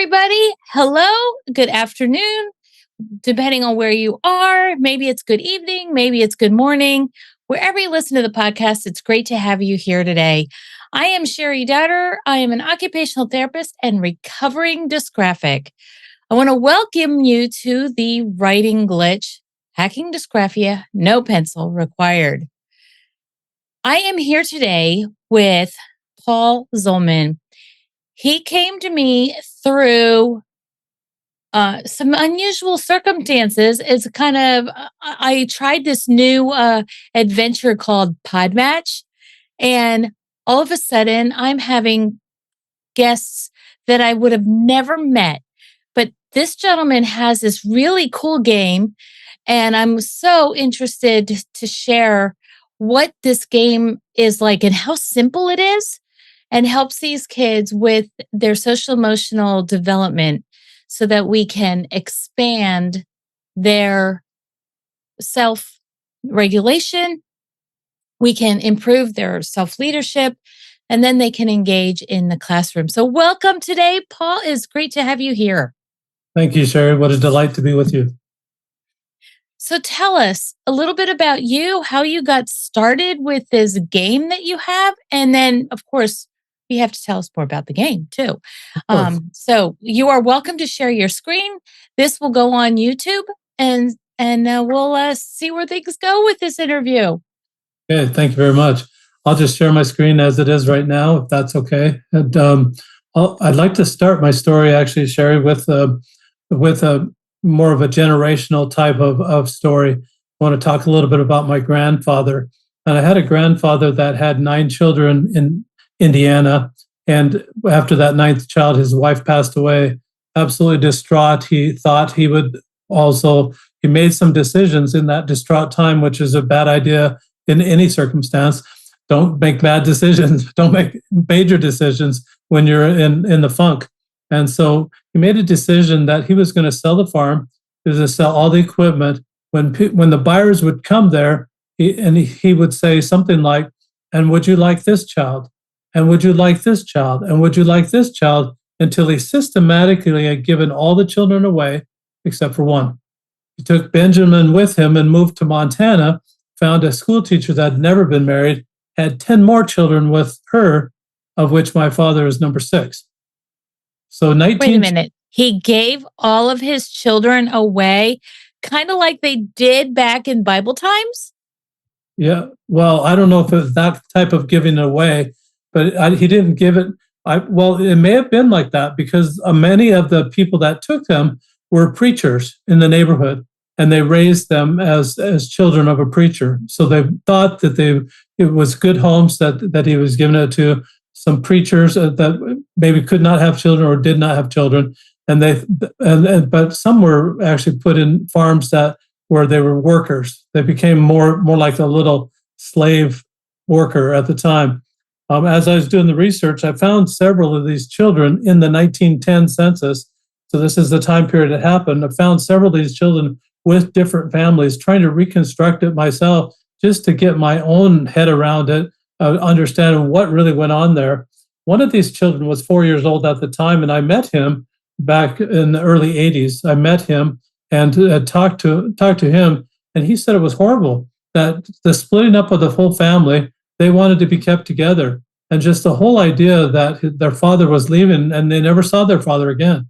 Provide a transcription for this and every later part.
everybody. Hello, good afternoon, depending on where you are. Maybe it's good evening, maybe it's good morning. Wherever you listen to the podcast, it's great to have you here today. I am Cheri Dotterer. I am an occupational therapist and recovering dysgraphic. I want to welcome you to the writing glitch, hacking dysgraphia, no pencil required. I am here today with Paul Zolman. He came to me through some unusual circumstances. It's kind of, I tried this new adventure called Podmatch, and all of a sudden I'm having guests that I would have never met. But this gentleman has this really cool game, and I'm so interested to share what this game is like and how simple it is and helps these kids with their social emotional development so that we can expand their self-regulation, we can improve their self-leadership, and then they can engage in the classroom. So welcome today, Paul. It's great to have you here. Thank you, Cheri. What a delight to be with you. So tell us a little bit about you, how you got started with this game that you have, and then, of course, you have to tell us more about the game too. So you are welcome to share your screen. This will go on YouTube, and we'll see where things go with this interview. Okay, thank you very much. I'll just share my screen as it is right now, if that's okay. And I'd like to start my story, actually, Cheri, with a more of a generational type of story. I want to talk a little bit about my grandfather. And I had a grandfather that had 9 children in Indiana. And after that 9th child, his wife passed away. Absolutely distraught. He thought he would he made some decisions in that distraught time, which is a bad idea in any circumstance. Don't make bad decisions. Don't make major decisions when you're in the funk. And so he made a decision that he was going to sell the farm. He was going to sell all the equipment. When the buyers would come there, he would say something like, "And would you like this child? And would you like this child? And would you like this child?" Until he systematically had given all the children away except for one. He took Benjamin with him and moved to Montana, found a school teacher that had never been married, had 10 more children with her, of which my father is number 6. So Wait a minute. He gave all of his children away, kind of like they did back in Bible times? Yeah. Well, I don't know if it was that type of giving it away, but he didn't give it. It may have been like that because many of the people that took them were preachers in the neighborhood, and they raised them as children of a preacher. So they thought that it was good homes that he was giving it to. Some preachers that maybe could not have children or did not have children, but some were actually put in farms where they were workers. They became more like a little slave worker at the time. As I was doing the research, I found several of these children in the 1910 census. So this is the time period it happened. I found several of these children with different families, trying to reconstruct it myself just to get my own head around it, understanding what really went on there. One of these children was 4 years old at the time, and I met him back in the early 80s. I met him and talked to him, and he said it was horrible, that the splitting up of the whole family, they wanted to be kept together. And just the whole idea that their father was leaving and they never saw their father again.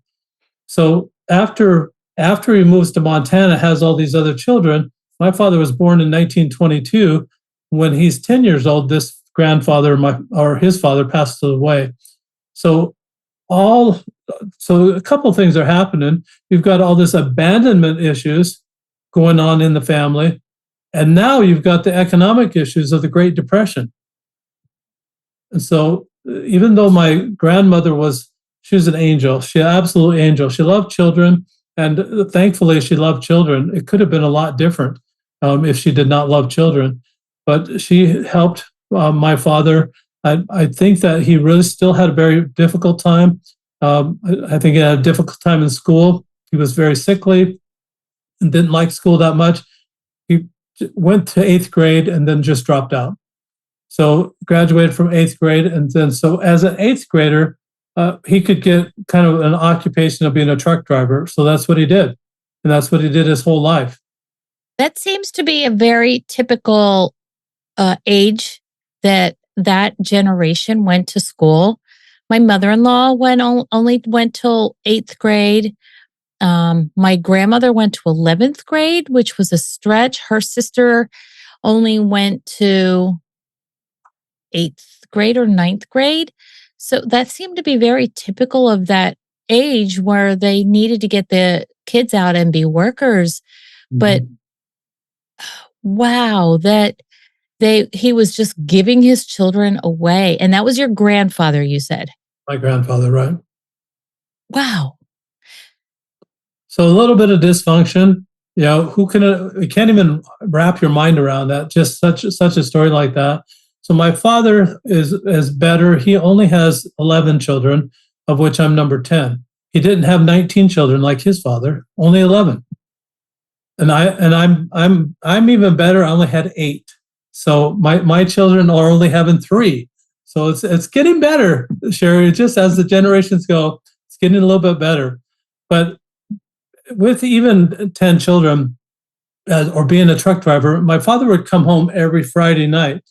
So after he moves to Montana, has all these other children, my father was born in 1922. When he's 10 years old, this grandfather, his father, passed away. So a couple of things are happening. You've got all this abandonment issues going on in the family, and now you've got the economic issues of the Great Depression. And so even though my grandmother she was an angel, she absolute angel. She loved children, and thankfully she loved children. It could have been a lot different if she did not love children. But she helped my father. I think that he really still had a very difficult time. I think he had a difficult time in school. He was very sickly and didn't like school that much. He went to 8th grade and then just dropped out. So graduated from 8th grade. And then so as an 8th grader, he could get kind of an occupation of being a truck driver. So that's what he did. And that's what he did his whole life. That seems to be a very typical age that generation went to school. My mother-in-law only went till 8th grade. My grandmother went to 11th grade, which was a stretch. Her sister only went to 8th grade or 9th grade. So that seemed to be very typical of that age where they needed to get the kids out and be workers. But wow, he was just giving his children away. And that was your grandfather, you said? My grandfather, right? Wow. So a little bit of dysfunction. You can't even wrap your mind around that. Just such a story like that. So my father is better. He only has 11 children, of which I'm number 10. He didn't have 19 children like his father, only 11. And I'm even better. I only had 8. So my children are only having 3. So it's getting better, Cheri. Just as the generations go, it's getting a little bit better. But with even 10 children, or being a truck driver, my father would come home every Friday night.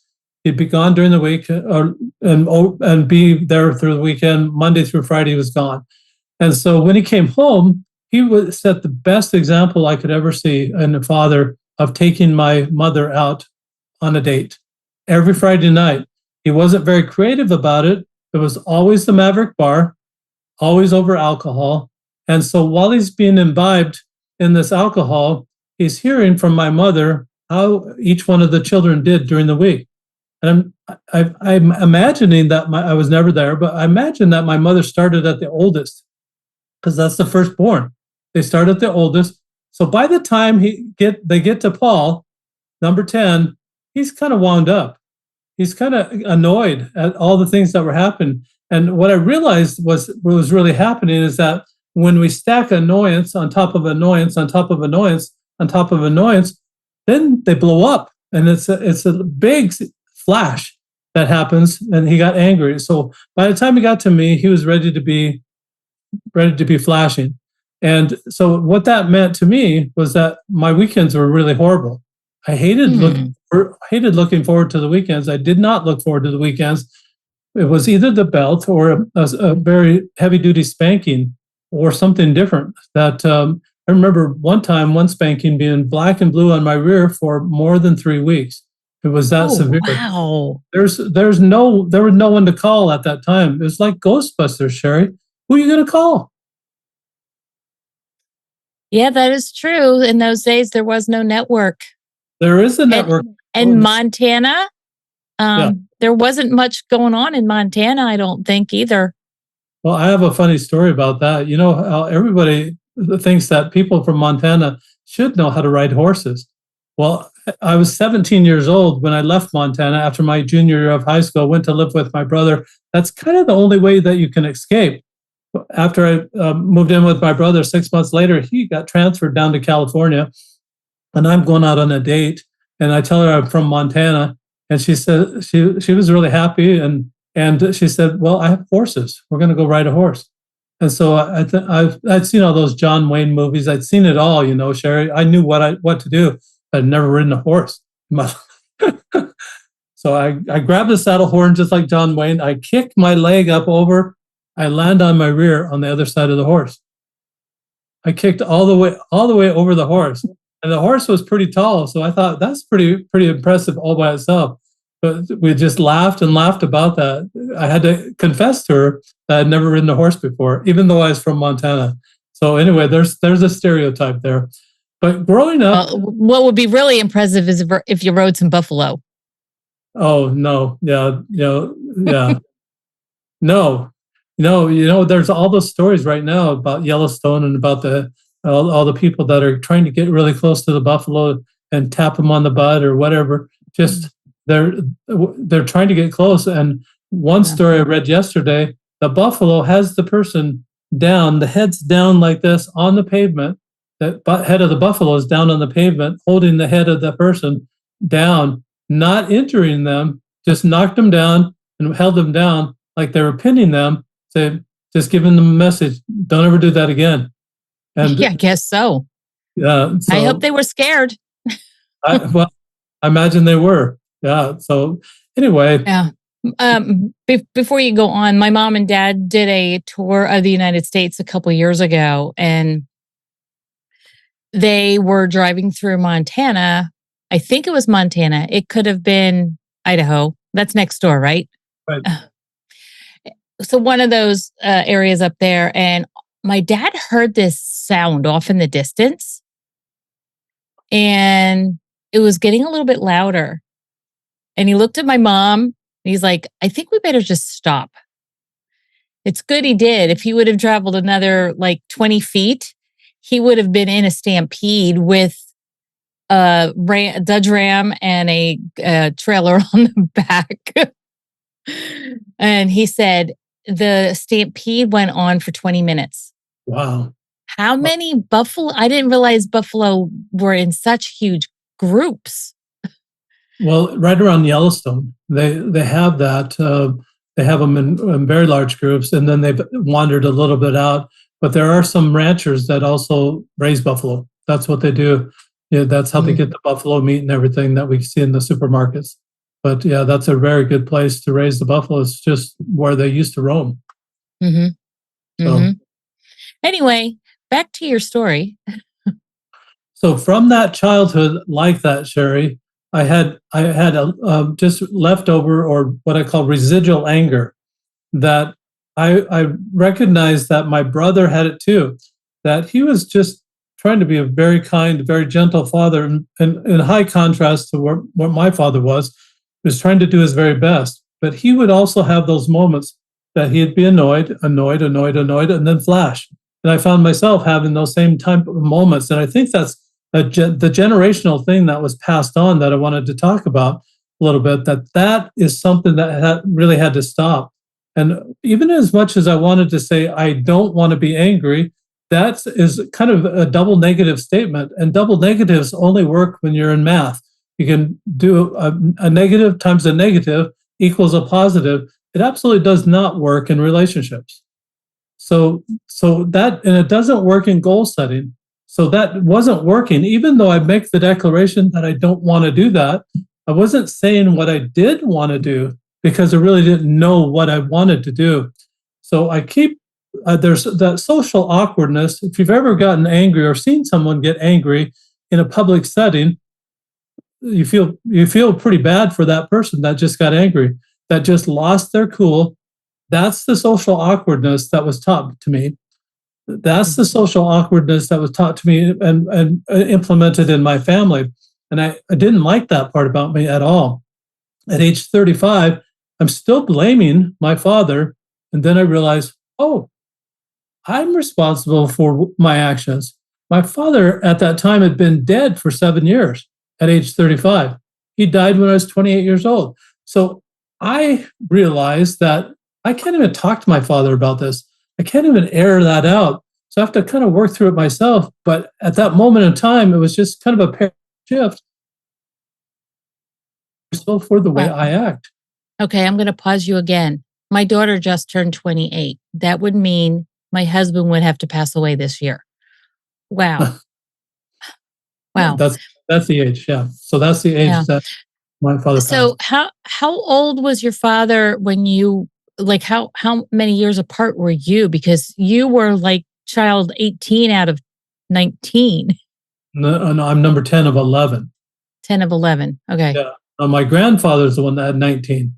He'd be gone during the week, and be there through the weekend. Monday through Friday, he was gone. And so when he came home, he would set the best example I could ever see in a father of taking my mother out on a date every Friday night. He wasn't very creative about it. It was always the Maverick Bar, always over alcohol. And so while he's being imbibed in this alcohol, he's hearing from my mother how each one of the children did during the week. And I'm imagining that I was never there, but I imagine that my mother started at the oldest, because that's the firstborn. They start at the oldest. So by the time they get to Paul, number 10, he's kind of wound up. He's kind of annoyed at all the things that were happening. And what I realized was what was really happening is that when we stack annoyance on top of annoyance on top of annoyance on top of annoyance, then they blow up. And it's a big flash that happens, and he got angry. So by the time he got to me, he was ready to be flashing. And so what that meant to me was that my weekends were really horrible. I hated looking forward to the weekends. I did not look forward to the weekends. It was either the belt or a very heavy-duty spanking or something different. That I remember one spanking being black and blue on my rear for more than 3 weeks. It was that severe. Wow. There was no one to call at that time. It was like Ghostbusters, Cheri. Who are you going to call? Yeah, that is true. In those days, there was no network. There is a network. And Montana, there wasn't much going on in Montana, I don't think either. Well, I have a funny story about that. You know how everybody thinks that people from Montana should know how to ride horses. Well, I was 17 years old when I left Montana after my junior year of high school, went to live with my brother. That's kind of the only way that you can escape. After I moved in with my brother, 6 months later, he got transferred down to California, and I'm going out on a date, and I tell her I'm from Montana, and she said she was really happy, and she said, "Well, I have horses. We're going to go ride a horse." And so I'd seen all those John Wayne movies. I'd seen it all, Cheri. I knew what to do. I'd never ridden a horse. So I grabbed the saddle horn just like John Wayne. I kicked my leg up over. I land on my rear on the other side of the horse. I kicked all the way over the horse, and the horse was pretty tall. So I thought that's pretty impressive all by itself. But we just laughed and laughed about that. I had to confess to her that I'd never ridden a horse before, even though I was from Montana. So anyway, there's a stereotype there. But growing up, what would be really impressive is if you rode some buffalo. Oh no, yeah. No, there's all those stories right now about Yellowstone and about all the people that are trying to get really close to the buffalo and tap them on the butt or whatever. Just they're trying to get close. And one story I read yesterday, the buffalo has the person down, the head's down like this on the pavement. The head of the buffalo is down on the pavement, holding the head of the person down, not injuring them, just knocked them down and held them down like they were pinning them. Say, just giving them a message. Don't ever do that again. And yeah, I guess so. yeah, so I hope they were scared. I imagine they were. Yeah. So anyway. Yeah. Before you go on, my mom and dad did a tour of the United States a couple years ago, and they were driving through Montana. I think it was Montana. It could have been Idaho. That's next door, right? Right. So one of those areas up there, and my dad heard this sound off in the distance, and it was getting a little bit louder. And he looked at my mom, and he's like, I think we better just stop. It's good he did. If he would have traveled another like 20 feet, he would have been in a stampede with a Dodge Ram and a trailer on the back. And he said the stampede went on for 20 minutes. Wow. How many buffalo? I didn't realize buffalo were in such huge groups. Well, right around Yellowstone, they have that. They have them in very large groups, and then they've wandered a little bit out. But there are some ranchers that also raise buffalo. That's what they do. Yeah, that's how they get the buffalo meat and everything that we see in the supermarkets. But yeah, that's a very good place to raise the buffalo. It's just where they used to roam. Mm-hmm. Mm-hmm. Anyway, back to your story. So from that childhood like that, Cheri, I had just leftover, or what I call residual anger, that I recognized that my brother had it too, that he was just trying to be a very kind, very gentle father, and in high contrast to what my father was trying to do his very best. But he would also have those moments that he'd be annoyed, and then flash. And I found myself having those same type of moments. And I think that's the generational thing that was passed on that I wanted to talk about a little bit, that is something that really had to stop. And even as much as I wanted to say, I don't want to be angry, that is kind of a double negative statement. And double negatives only work when you're in math. You can do a negative times a negative equals a positive. It absolutely does not work in relationships. So that, and it doesn't work in goal setting. So that wasn't working. Even though I make the declaration that I don't want to do that, I wasn't saying what I did want to do because I really didn't know what I wanted to do. So I keep, there's that social awkwardness. If you've ever gotten angry or seen someone get angry in a public setting, you feel pretty bad for that person that just got angry, that just lost their cool. That's the social awkwardness that was taught to me. That's the social awkwardness that was taught to me and implemented in my family. And I didn't like that part about me at all. At age 35, I'm still blaming my father. And then I realized, oh, I'm responsible for my actions. My father at that time had been dead for 7 years at age 35. He died when I was 28 years old. So I realized that I can't even talk to my father about this. I can't even air that out. So I have to kind of work through it myself. But at that moment in time, it was just kind of a paradigm shift for the way I act. Okay, I'm going to pause you again. My daughter just turned 28. That would mean my husband would have to pass away this year. Wow. Wow. That's the age, yeah. So that's the age that my father passed. So how old was your father when you, like, how many years apart were you? Because you were like child 18 out of 19. No, I'm number 10 of 11. 10 of 11. Okay. Yeah. My grandfather's the one that had 19.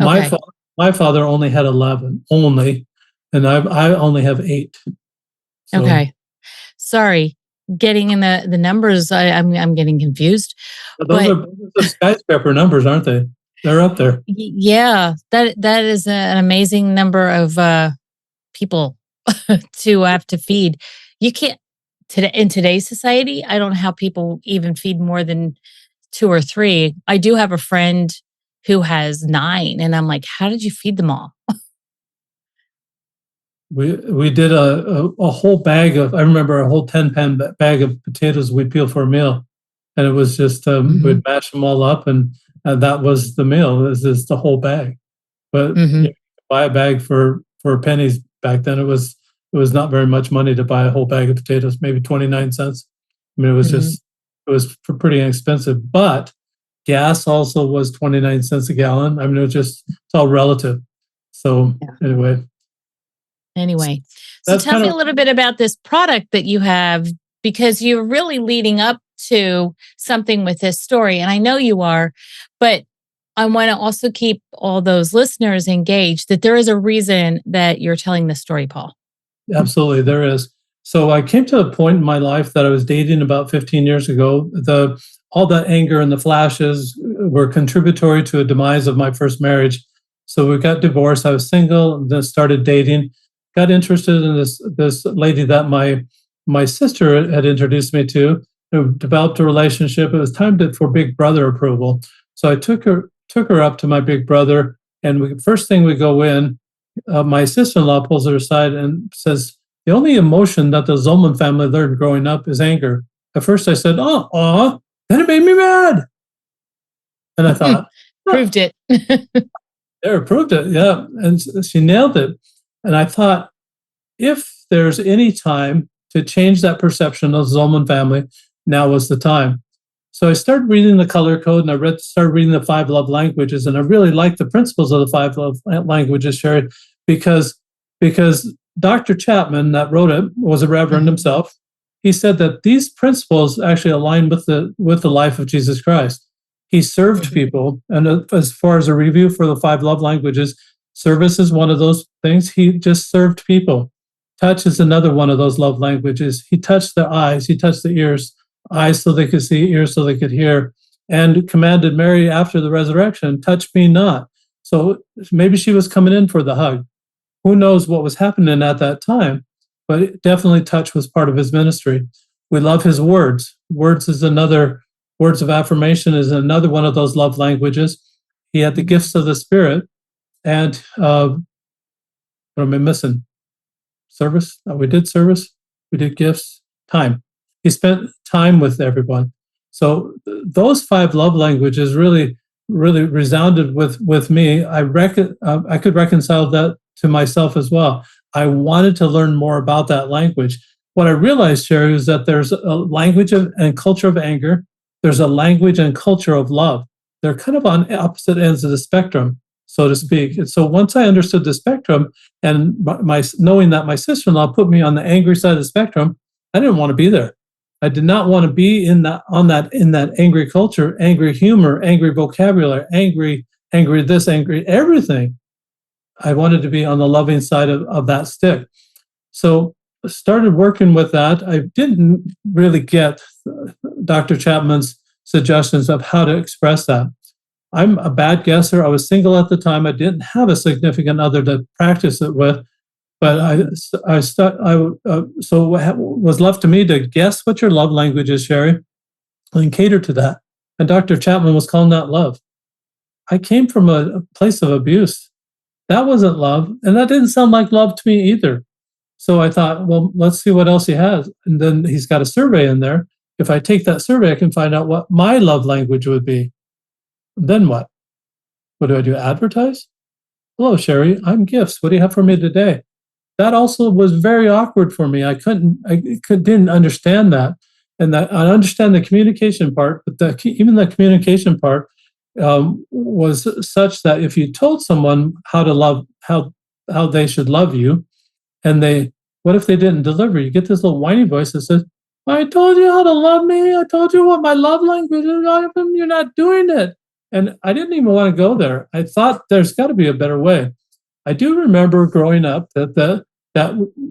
Okay. My father only had 11, and I only have 8. So. Okay. Sorry. Getting in the numbers, I'm getting confused. Those are the skyscraper numbers, aren't they? They're up there. Yeah, that is an amazing number of people to have to feed. You can't in today's society. I don't know how people even feed more than 2 or 3. I do have a friend who has 9, and I'm like, how did you feed them all? We did a whole bag of, I remember a whole 10-pound bag of potatoes we'd peel for a meal. And it was just, we'd mash them all up, and that was the meal. It was just the whole bag. But you buy a bag for pennies back then it was not very much money to buy a whole bag of potatoes, maybe 29 cents. I mean, it was just, it was pretty inexpensive. But gas also was 29 cents a gallon. I mean, it's all relative. So Anyway, so tell me a little bit about this product that you have, because you're really leading up to something with this story. And I know you are, but I want to also keep all those listeners engaged that there is a reason that you're telling this story, Paul. Absolutely, there is. So I came to a point in my life that I was dating about 15 years ago. All that anger and the flashes were contributory to a demise of my first marriage. So we got divorced. I was single, then started dating, got interested in this lady that my sister had introduced me to. We developed a relationship. It was time for big brother approval. So I took her up to my big brother, and first thing we go in, my sister-in-law pulls her aside and says, the only emotion that the Zolman family learned growing up is anger. At first I said, oh, then it made me mad. And I thought, proved it. There, proved it, yeah. And she nailed it. And I thought, if there's any time to change that perception of the Zolman family, now was the time. So I started reading the color code, and I started reading the 5 love languages, and I really liked the principles of the 5 love languages, Cheri, because Dr. Chapman, that wrote it, was a reverend himself. He said that these principles actually align with the life of Jesus Christ. He served people, and as far as a review for the 5 love languages, service is one of those things. He just served people. Touch is another one of those love languages. He touched their eyes, he touched the ears, eyes so they could see, ears so they could hear, and commanded Mary after the resurrection, touch me not. So maybe she was coming in for the hug. Who knows what was happening at that time, but definitely touch was part of his ministry. We love his words. Words of affirmation is another one of those love languages. He had the gifts of the Spirit, and what am I missing? Service? We did service. We did gifts. Time. He spent time with everyone. So those 5 love languages really resounded with me. I could reconcile that to myself as well. I wanted to learn more about that language. What I realized, Cheri, is that there's a language and culture of anger. There's a language and culture of love. They're kind of on opposite ends of the spectrum, so to speak. And so once I understood the spectrum, and knowing that my sister-in-law put me on the angry side of the spectrum, I didn't want to be there. I did not want to be in that angry culture, angry humor, angry vocabulary, angry this, angry everything. I wanted to be on the loving side of that stick. So I started working with that. I didn't really get Dr. Chapman's suggestions of how to express that. I'm a bad guesser. I was single at the time. I didn't have a significant other to practice it with. But so what was left to me to guess what your love language is, Cheri, and cater to that. And Dr. Chapman was calling that love. I came from a place of abuse. That wasn't love, and that didn't sound like love to me either. So I thought, well, let's see what else he has. And then he's got a survey in there. If I take that survey, I can find out what my love language would be. Then what? What do I do? Advertise? Hello, Cheri, I'm gifts. What do you have for me today? That also was very awkward for me. I didn't understand that. And that I understand the communication part, but even the communication part was such that if you told someone how to love, how they should love you, and what if they didn't deliver? You get this little whiny voice that says, I told you how to love me. I told you what my love language is. You're not doing it. And I didn't even want to go there. I thought there's got to be a better way. I do remember growing up that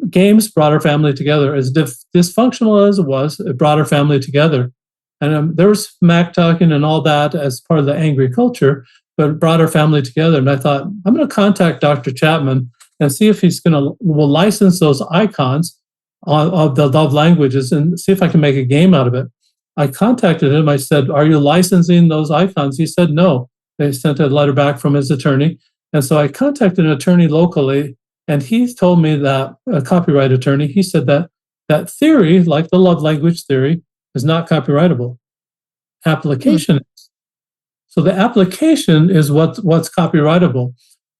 games brought our family together. As dysfunctional as it was, it brought our family together. And there was smack talking and all that as part of the angry culture, but it brought our family together. And I thought, I'm going to contact Dr. Chapman and see if will license those icons of the love languages and see if I can make a game out of it. I contacted him. I said, are you licensing those icons? He said, no. They sent a letter back from his attorney. And so I contacted an attorney locally, and he told me that, a copyright attorney, he said that theory, like the love language theory, is not copyrightable. Application is. So the application is what's copyrightable.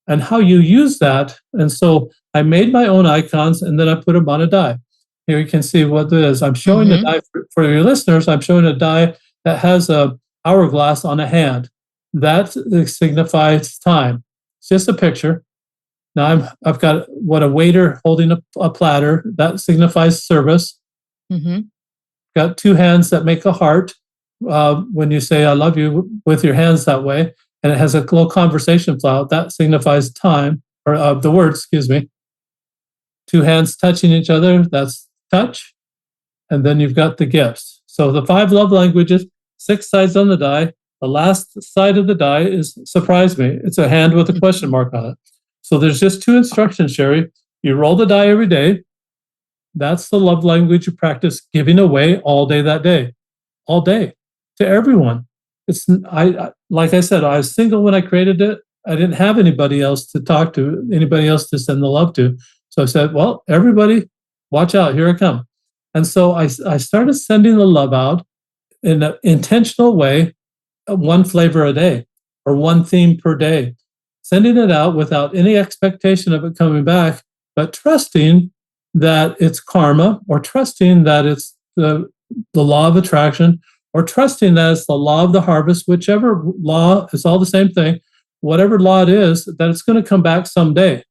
and how you use that. And so I made my own icons and then I put them on a die. Here you can see what it is. I'm showing the die for your listeners. I'm showing a die that has a hourglass on a hand. That signifies time. It's just a picture. Now I've got what a waiter holding a platter. That signifies service. Got two hands that make a heart. When you say "I love you" with your hands that way, and it has a little conversation flow, that signifies time, or the word, excuse me. Two hands touching each other, that's touch. And then you've got the gifts. So the 5 love languages, 6 sides on the die. The last side of the die is surprise me. It's a hand with a question mark on it. So there's just 2 instructions, Cheri. You roll the die every day. That's the love language you practice giving away all day that day. All day. To everyone. Like I said, I was single when I created it. I didn't have anybody else to talk to, anybody else to send the love to. So I said, well, everybody, watch out, here I come. And so I started sending the love out in an intentional way, 1 flavor a day or 1 theme per day, sending it out without any expectation of it coming back, but trusting that it's karma, or trusting that it's the law of attraction, or trusting that it's the law of the harvest, whichever law is all the same thing, whatever law it is, that it's going to come back someday.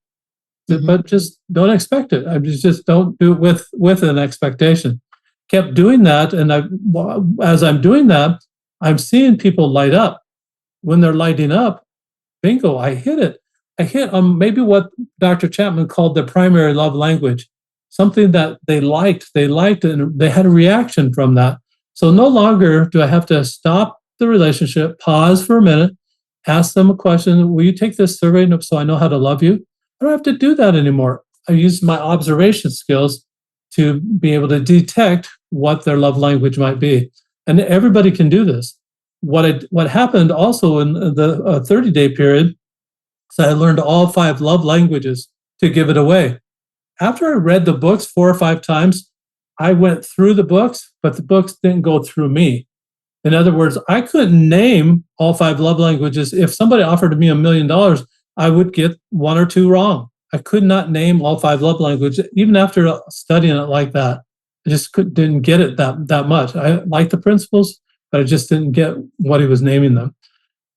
But just don't expect it. I just don't do it with an expectation. Kept doing that, and as I'm doing that, I'm seeing people light up. When they're lighting up, bingo, I hit it. I hit on maybe what Dr. Chapman called the primary love language, something that they liked, and they had a reaction from that. So no longer do I have to stop the relationship, pause for a minute, ask them a question. Will you take this survey so I know how to love you? I don't have to do that anymore. I use my observation skills to be able to detect what their love language might be. And everybody can do this. What happened also in the 30-day period, so I learned all 5 love languages to give it away. After I read the books 4 or 5 times, I went through the books, but the books didn't go through me. In other words, I couldn't name all 5 love languages. If somebody offered me $1 million, I would get 1 or 2 wrong. I could not name all 5 love languages, even after studying it like that. I just didn't get it that much. I liked the principles, but I just didn't get what he was naming them.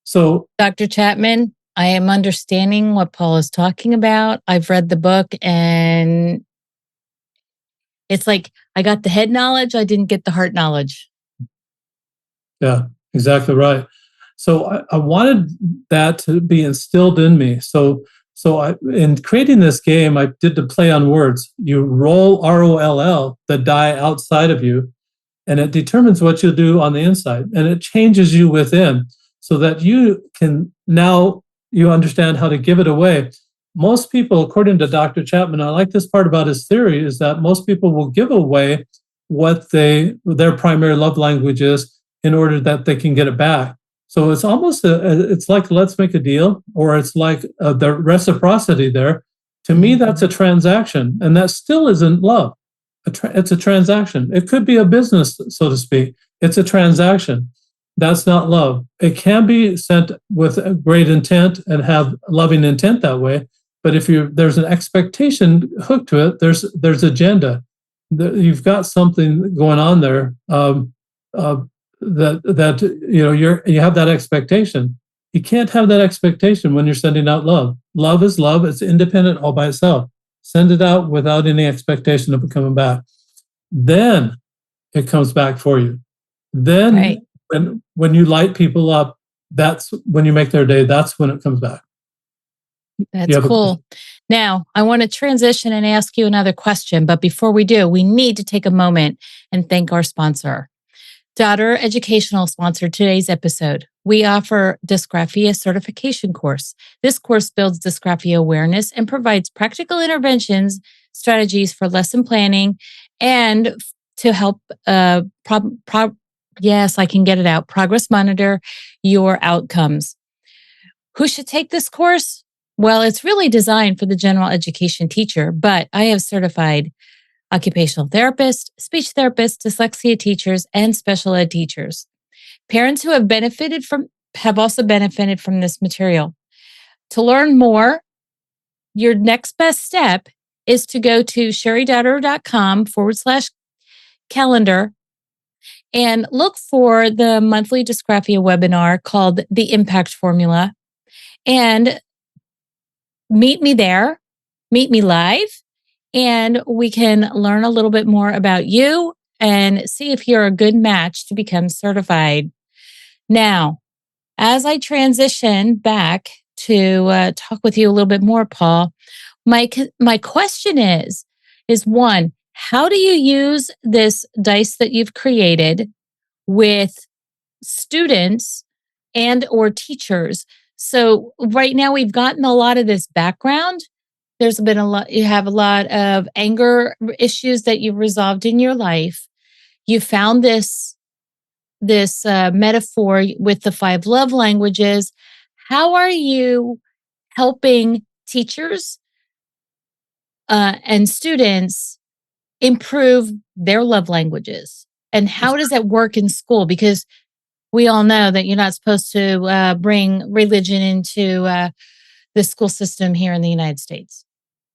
So, Dr. Chapman, I am understanding what Paul is talking about. I've read the book, and it's like I got the head knowledge, I didn't get the heart knowledge. Yeah, exactly right. So I wanted that to be instilled in me. So in creating this game, I did the play on words. You roll ROLL, the die outside of you, and it determines what you'll do on the inside, and it changes you within, so that you can now you understand how to give it away. Most people, according to Dr. Chapman, I like this part about his theory, is that most people will give away what their primary love language is in order that they can get it back. So it's almost it's like let's make a deal, or it's like the reciprocity there. To me, that's a transaction, and that still isn't love. It's a transaction. It could be a business, so to speak. It's a transaction. That's not love. It can be sent with a great intent and have loving intent that way. But if there's an expectation hooked to it, there's agenda. You've got something going on there. That you have that expectation. You can't have that expectation when you're sending out love. Love is love. It's independent all by itself. Send it out without any expectation of it coming back. Then it comes back for you. Then right. when you light people up, that's when you make their day. That's when it comes back. That's cool. Now, I want to transition and ask you another question. But before we do, we need to take a moment and thank our sponsor. Dotterer Educational sponsored today's episode. We offer dysgraphia certification course. This course builds dysgraphia awareness and provides practical interventions, strategies for lesson planning, and to help yes, I can get it out, progress monitor your outcomes. Who should take this course? Well, it's really designed for the general education teacher, but I have certified occupational therapist, speech therapist, dyslexia teachers, and special ed teachers. Parents who have also benefited from this material. To learn more, your next best step is to go to cheridotterer.com/calendar and look for the monthly dysgraphia webinar called The Impact Formula, and meet me there, meet me live, and we can learn a little bit more about you and see if you're a good match to become certified. Now, as I transition back to talk with you a little bit more, Paul, my question is one, how do you use this dice that you've created with students and or teachers? So right now we've gotten a lot of this background. There's been a lot, you have a lot of anger issues that you've resolved in your life. You found this metaphor with the 5 love languages. How are you helping teachers and students improve their love languages? And how does that work in school? Because we all know that you're not supposed to bring religion into the school system here in the United States.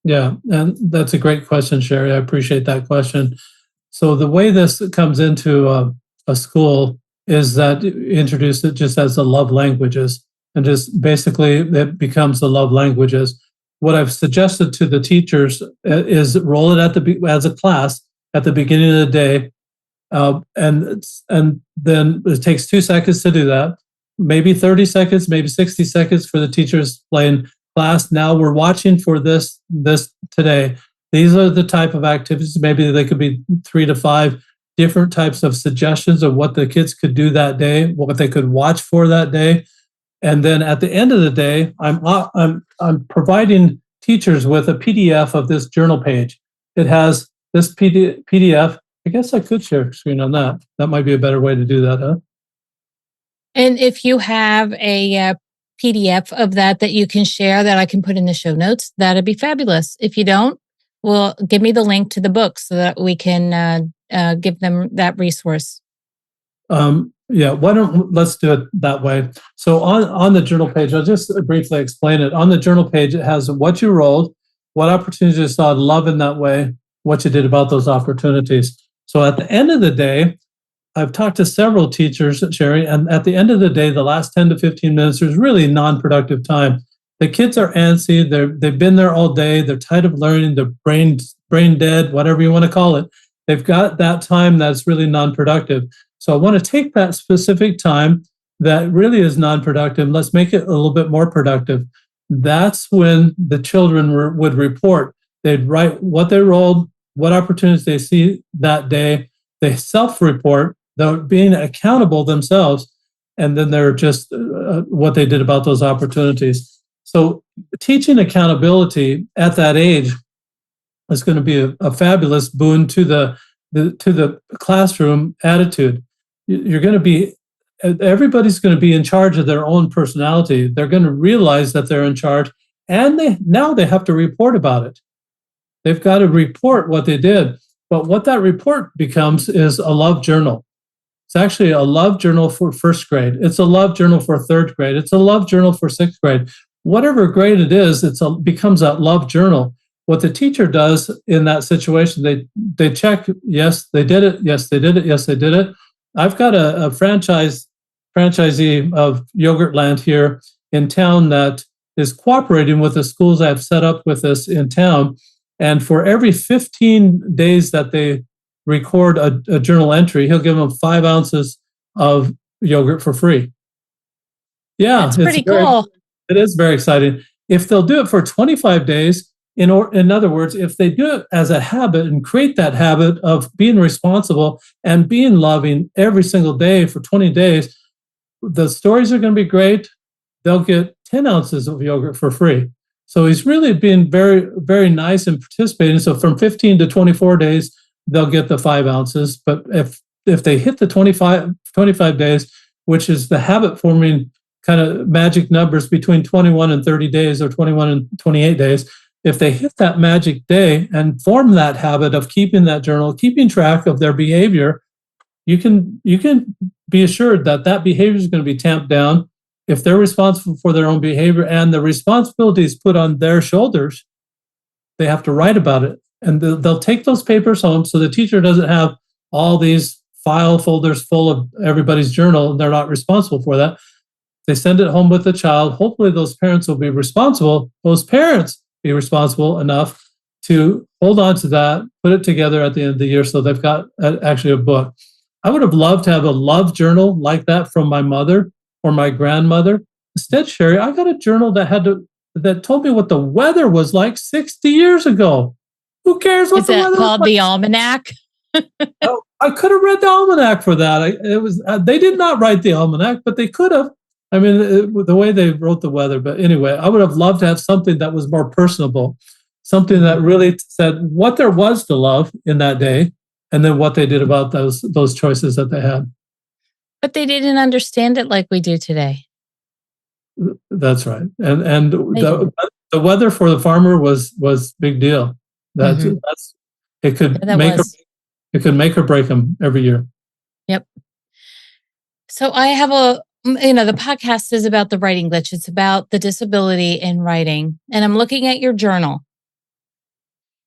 Yeah, and that's a great question, Cheri. I appreciate that question. So the way this comes into a school is that you introduce it just as the love languages, and just basically it becomes the love languages. What I've suggested to the teachers is roll it as a class at the beginning of the day, and then it takes 2 seconds to do that, maybe 30 seconds, maybe 60 seconds for the teachers playing class. Now we're watching for this today. These are the type of activities. Maybe they could be 3 to 5 different types of suggestions of what the kids could do that day, what they could watch for that day. And then at the end of the day, I'm providing teachers with a PDF of this journal page. It has this PDF. I guess I could share a screen on that. That might be a better way to do that, huh? And if you have a PDF of that you can share that I can put in the show notes, that'd be fabulous. If you don't, well, give me the link to the book so that we can give them that resource. Yeah, let's do it that way. So on the journal page, I'll just briefly explain it. On the journal page, it has what you rolled, what opportunities you saw to love in that way, what you did about those opportunities. So at the end of the day, I've talked to several teachers, Cheri, and at the end of the day, the last 10 to 15 minutes is really non-productive time. The kids are antsy. They've been there all day. They're tired of learning. They're brain dead, whatever you want to call it. They've got that time that's really non-productive. So I want to take that specific time that really is non-productive. Let's make it a little bit more productive. That's when the children would report. They'd write what they rolled, what opportunities they see that day. They self-report. They're being accountable themselves, and then they're just what they did about those opportunities. So teaching accountability at that age is going to be a fabulous boon to the classroom attitude. You're going to be, everybody's going to be in charge of their own personality. They're going to realize that they're in charge, and now they have to report about it. They've got to report what they did. But what that report becomes is a love journal. It's actually a love journal for first grade. It's a love journal for third grade. It's a love journal for sixth grade. Whatever grade it is, becomes a love journal. What the teacher does in that situation, they check, yes, they did it. Yes, they did it. Yes, they did it. I've got a franchisee of Yogurtland here in town that is cooperating with the schools I've set up with us in town. And for every 15 days that they record a journal entry, he'll give them 5 ounces of yogurt for free. Yeah, that's pretty cool. It is very exciting. If they'll do it for 25 days, in other words, if they do it as a habit and create that habit of being responsible and being loving every single day for 20 days, the stories are going to be great. They'll get 10 ounces of yogurt for free. So he's really been very, very nice and participating. So from 15 to 24 days, they'll get the 5 ounces. But if they hit the 25 days, which is the habit forming kind of magic numbers between 21 and 30 days or 21 and 28 days, if they hit that magic day and form that habit of keeping that journal, keeping track of their behavior, you can be assured that behavior is going to be tamped down, if they're responsible for their own behavior and the responsibility is put on their shoulders, they have to write about it. And they'll take those papers home so the teacher doesn't have all these file folders full of everybody's journal, and they're not responsible for that. They send it home with the child. Hopefully those parents will be responsible. Those parents be responsible enough to hold on to that, put it together at the end of the year so they've got actually a book. I would have loved to have a love journal like that from my mother or my grandmother. Instead, Cheri, I got a journal that told me what the weather was like 60 years ago. Who cares what Is the that weather called was the almanac? Oh, I could have read the almanac for that. They did not write the almanac, but they could have. I mean, the way they wrote the weather. But anyway, I would have loved to have something that was more personable, something that really said what there was to love in that day, and then what they did about those choices that they had. But they didn't understand it like we do today. That's right. And the weather for the farmer was big deal. That's it could make or break them every year. Yep. So I have the podcast is about the writing glitch. It's about the disability in writing. And I'm looking at your journal.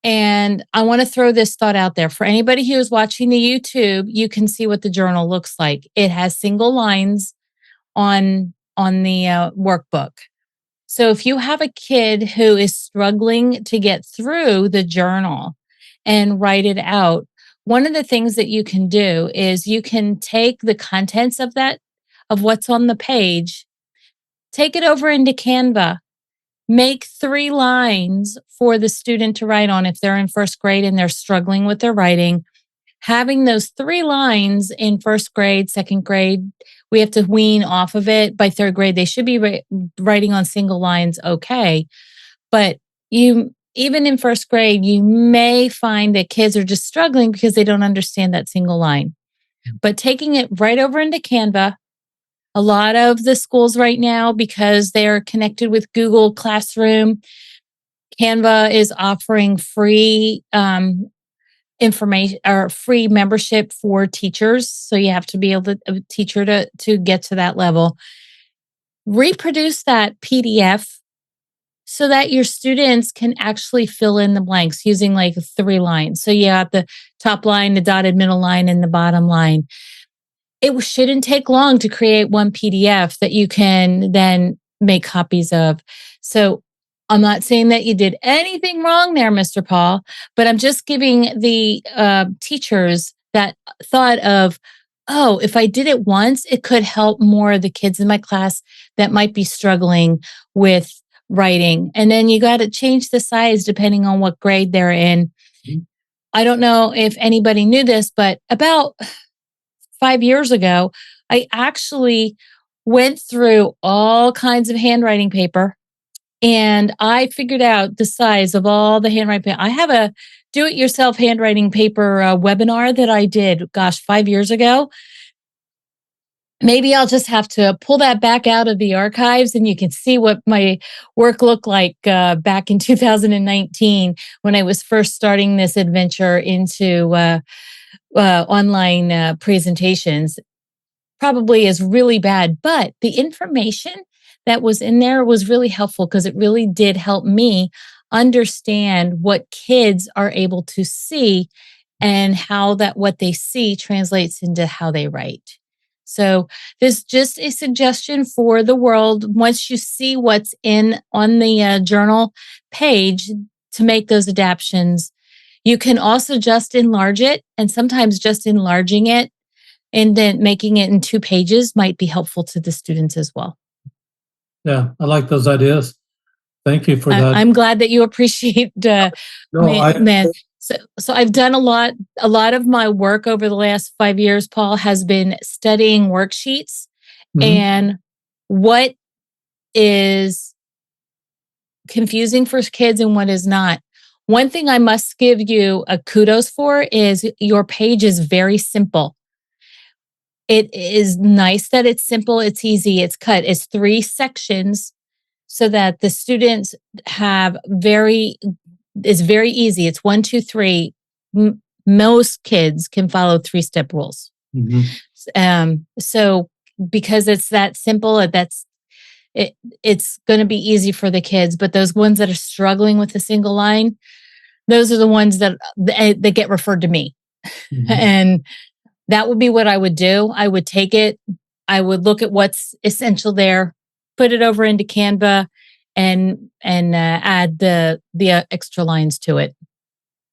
And I want to throw this thought out there. For anybody who is watching the YouTube, you can see what the journal looks like. It has single lines on the workbook. So if you have a kid who is struggling to get through the journal and write it out, one of the things that you can do is you can take the contents of what's on the page, take it over into Canva, make 3 lines for the student to write on if they're in first grade and they're struggling with their writing. Having those 3 lines in first grade, second grade, we have to wean off of it. By third grade, they should be writing on single lines, okay. But even in first grade, you may find that kids are just struggling because they don't understand that single line. But taking it right over into Canva, a lot of the schools right now, because they're connected with Google Classroom, Canva is offering free information or free membership for teachers. So you have to be a teacher to get to that level. Reproduce that PDF so that your students can actually fill in the blanks using like 3 lines. So you have the top line, the dotted middle line, and the bottom line. It shouldn't take long to create one PDF that you can then make copies of. So I'm not saying that you did anything wrong there, Mr. Paul, but I'm just giving the teachers that thought of, oh, if I did it once, it could help more of the kids in my class that might be struggling with writing. And then you got to change the size depending on what grade they're in. I don't know if anybody knew this, but about 5 years ago, I actually went through all kinds of handwriting paper and I figured out the size of all the handwriting paper. I have a do-it-yourself handwriting paper webinar that I did, 5 years ago. Maybe I'll just have to pull that back out of the archives and you can see what my work looked like back in 2019 when I was first starting this adventure into online presentations. Probably is really bad, but the information that was in there was really helpful because it really did help me understand what kids are able to see and how that what they see translates into how they write. So this is just a suggestion for the world. Once you see what's on the journal page to make those adaptations, you can also just enlarge it, and sometimes just enlarging it and then making it in 2 pages might be helpful to the students as well. Yeah, I like those ideas. Thank you for that. I'm glad that you appreciate So I've done a lot of my work over the last 5 years, Paul, has been studying worksheets and what is confusing for kids and what is not. One thing I must give you a kudos for is your page is very simple. It is nice that it's simple, it's easy, it's cut. It's 3 sections so that the students have it's very easy. It's 1, 2, 3. Most kids can follow 3-step rules. So because it's that simple, it's going to be easy for the kids. But those ones that are struggling with a single line, those are the ones that they get referred to me. Mm-hmm. And that would be what I would do. I would take it, I would look at what's essential there, put it over into Canva, and add the extra lines to it.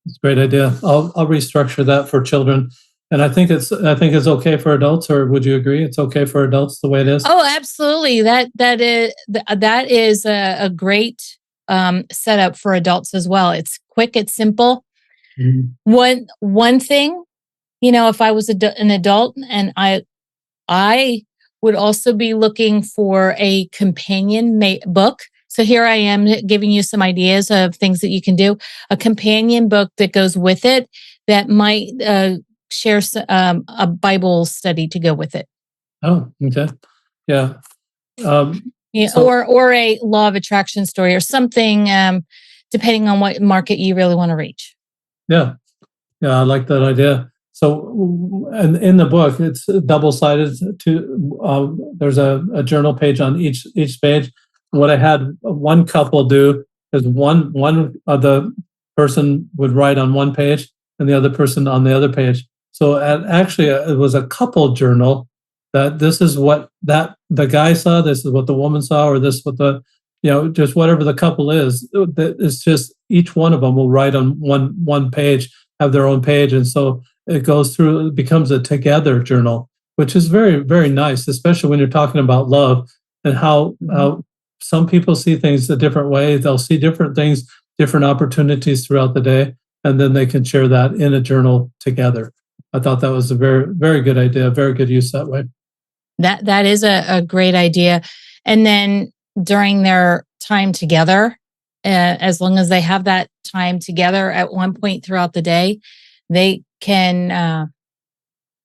It's a great idea. I'll restructure that for children, and I think it's okay for adults. Or would you agree? It's okay for adults the way it is. Oh, absolutely. That is a great setup for adults as well. It's quick. It's simple. Mm-hmm. One thing, if I was an adult, and I would also be looking for a companion book. So here I am giving you some ideas of things that you can do. A companion book that goes with it that might share a Bible study to go with it. Oh, okay. Yeah. Or a law of attraction story or something, depending on what market you really want to reach. Yeah. Yeah, I like that idea. So, and in the book, it's double-sided. There's a journal page on each page. What I had one couple do is one of the person would write on one page and the other person on the other page. So actually, it was a couple journal that this is what that the guy saw, this is what the woman saw, or this is what the just whatever the couple is. It's just each one of them will write on one page, have their own page, and so it goes through. It becomes a together journal, which is very, very nice, especially when you're talking about love and how some people see things a different way. They'll see different things, different opportunities throughout the day, and then they can share that in a journal together. I thought that was a very, very good idea, very good use that way. That is a great idea. And then during their time together, as long as they have that time together at one point throughout the day, they can,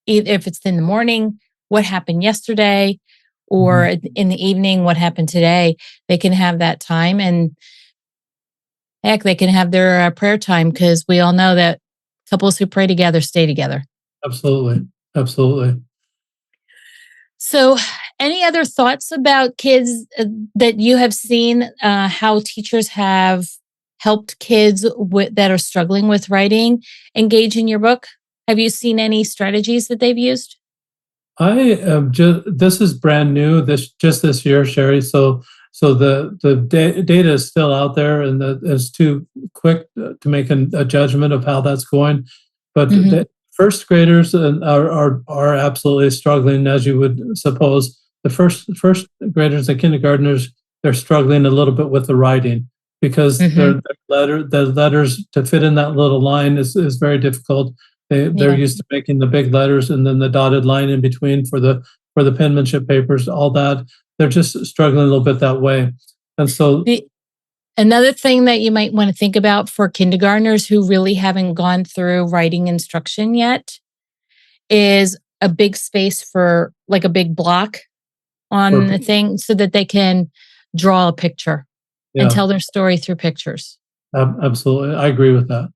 if it's in the morning, what happened yesterday, or in the evening, what happened today, they can have that time. And heck, they can have their prayer time, because we all know that couples who pray together stay together. Absolutely. Absolutely. So, any other thoughts about kids that you have seen, how teachers have helped kids that are struggling with writing engage in your book? Have you seen any strategies that they've used? I am this is brand new this year, Cheri. So the data is still out there, and it's too quick to make a judgment of how that's going. But the first graders are absolutely struggling, as you would suppose. The first graders and kindergartners, they're struggling a little bit with the writing, because the letters to fit in that little line is very difficult. They're used to making the big letters and then the dotted line in between for the penmanship papers, all that. They're just struggling a little bit that way. And so another thing that you might want to think about for kindergartners who really haven't gone through writing instruction yet is a big space for like a big block on the thing, so that they can draw a picture and tell their story through pictures. Absolutely. I agree with that.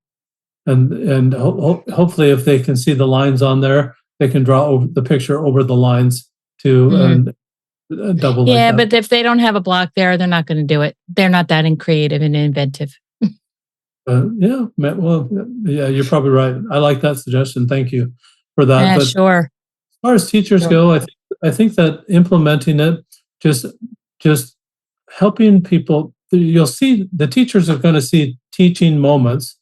And hopefully, if they can see the lines on there, they can draw over the picture over the lines to double. Yeah, but if they don't have a block there, they're not going to do it. They're not that creative and inventive. Yeah, well, yeah, you're probably right. I like that suggestion. Thank you for that. Yeah, but sure. As far as teachers go, I think that implementing it, just helping people. You'll see the teachers are going to see teaching moments,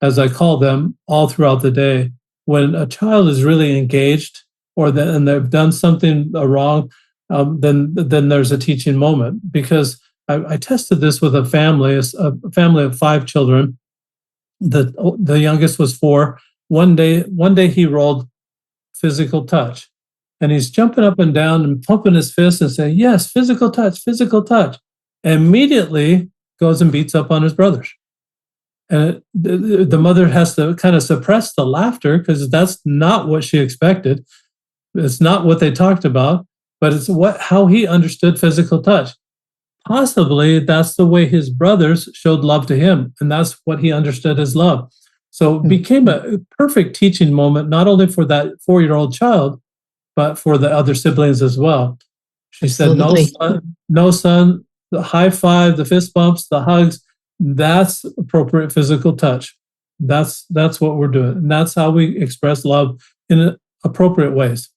as I call them, all throughout the day. When a child is really engaged, and they've done something wrong, then there's a teaching moment. Because I tested this with a family of 5 children. The youngest was 4. One day he rolled physical touch, and he's jumping up and down and pumping his fist and saying, "Yes, physical touch, physical touch." Immediately goes and beats up on his brothers. And the mother has to kind of suppress the laughter, because that's not what she expected. It's not what they talked about, but it's how he understood physical touch. Possibly that's the way his brothers showed love to him, and that's what he understood as love. So it became a perfect teaching moment, not only for that 4-year-old child, but for the other siblings as well. She said, no son, the high five, the fist bumps, the hugs, that's appropriate physical touch. That's what we're doing. And that's how we express love in appropriate ways.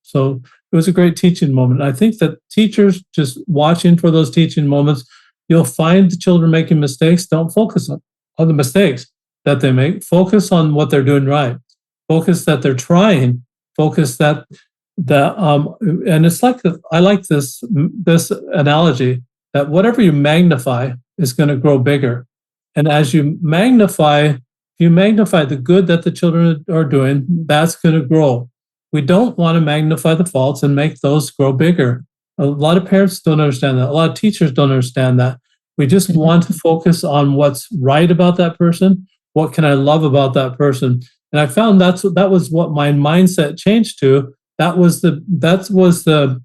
So it was a great teaching moment. I think that teachers just watching for those teaching moments, you'll find the children making mistakes. Don't focus on the mistakes that they make. Focus on what they're doing right. Focus that they're trying. Focus that and it's like I like this analogy that whatever you magnify is going to grow bigger. And as you magnify the good that the children are doing, that's going to grow. We don't want to magnify the faults and make those grow bigger. A lot of parents don't understand that. A lot of teachers don't understand that. We just want to focus on what's right about that person. What can I love about that person? And I found that was what my mindset changed to. That was the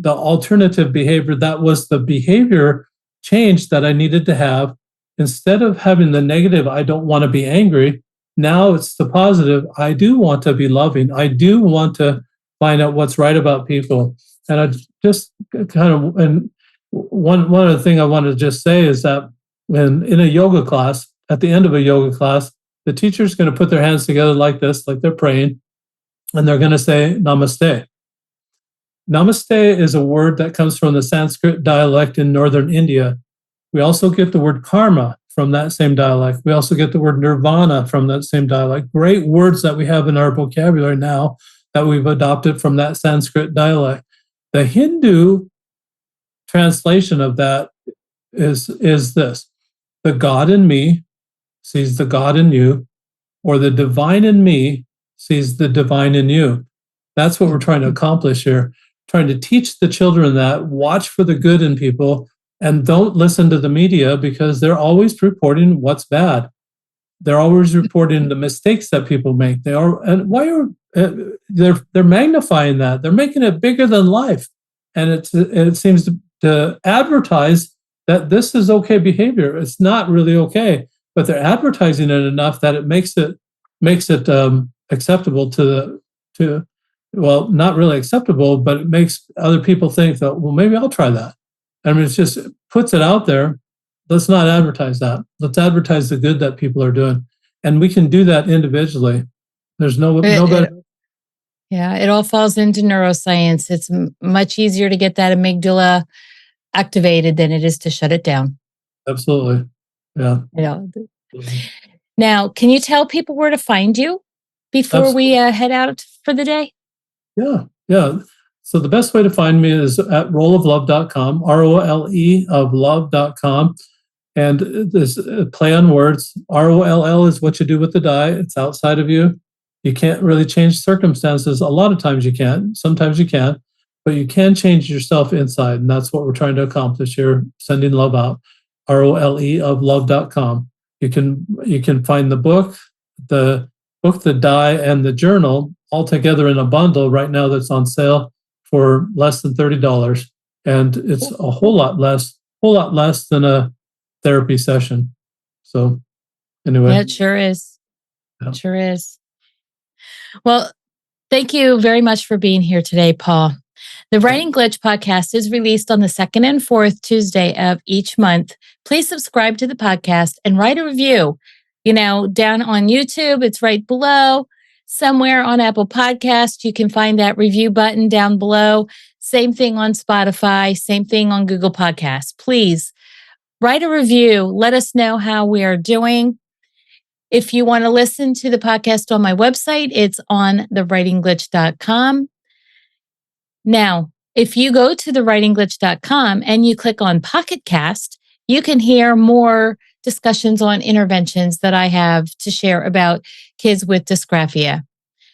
alternative behavior. That was the behavior change that I needed to have. Instead of having the negative, I don't want to be angry. Now it's the positive. I do want to be loving. I do want to find out what's right about people. And I just and one other thing I want to just say is that when in a yoga class, at the end of a yoga class, the teacher's going to put their hands together like this, like they're praying, and they're going to say namaste. Namaste is a word that comes from the Sanskrit dialect in northern India. We also get the word karma from that same dialect. We also get the word nirvana from that same dialect. Great words that we have in our vocabulary now that we've adopted from that Sanskrit dialect. The Hindu translation of that is this: the God in me sees the God in you, or the divine in me sees the divine in you. That's what we're trying to accomplish here. Trying to teach the children that watch for the good in people and don't listen to the media because they're always reporting what's bad. They're always reporting the mistakes that people make. They're magnifying that. They're making it bigger than life, and it seems to advertise that this is okay behavior. It's not really okay, but they're advertising it enough that it makes it acceptable well, not really acceptable, but it makes other people think that, well, maybe I'll try that. I mean, it puts it out there. Let's not advertise that. Let's advertise the good that people are doing. And we can do that individually. There's no better. Yeah, it all falls into neuroscience. It's much easier to get that amygdala activated than it is to shut it down. Absolutely. Yeah. Now, can you tell people where to find you before we head out for the day? Yeah. So the best way to find me is at roleoflove.com, ROLE of love.com. And there's a play on words. ROLL is what you do with the die. It's outside of you. You can't really change circumstances. A lot of times you can. Sometimes you can't. But you can change yourself inside. And that's what we're trying to accomplish here, sending love out. ROLE of love.com. You can find the book, the die, and the journal all together in a bundle right now that's on sale for less than $30. And it's a whole lot less than a therapy session. So anyway. Yeah, it sure is. Yeah. It sure is. Well, thank you very much for being here today, Paul. The Writing Glitch podcast is released on the second and fourth Tuesday of each month. Please subscribe to the podcast and write a review. Down on YouTube, it's right below. Somewhere on Apple Podcasts, you can find that review button down below. Same thing on Spotify, same thing on Google Podcasts. Please write a review. Let us know how we are doing. If you want to listen to the podcast on my website, it's on thewritingglitch.com. Now, if you go to thewritingglitch.com and you click on Pocket Cast, you can hear more discussions on interventions that I have to share about kids with dysgraphia.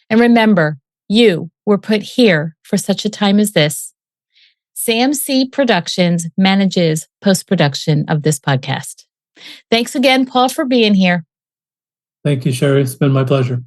And remember, you were put here for such a time as this. Sam C. Productions manages post-production of this podcast. Thanks again, Paul, for being here. Thank you, Cheri. It's been my pleasure.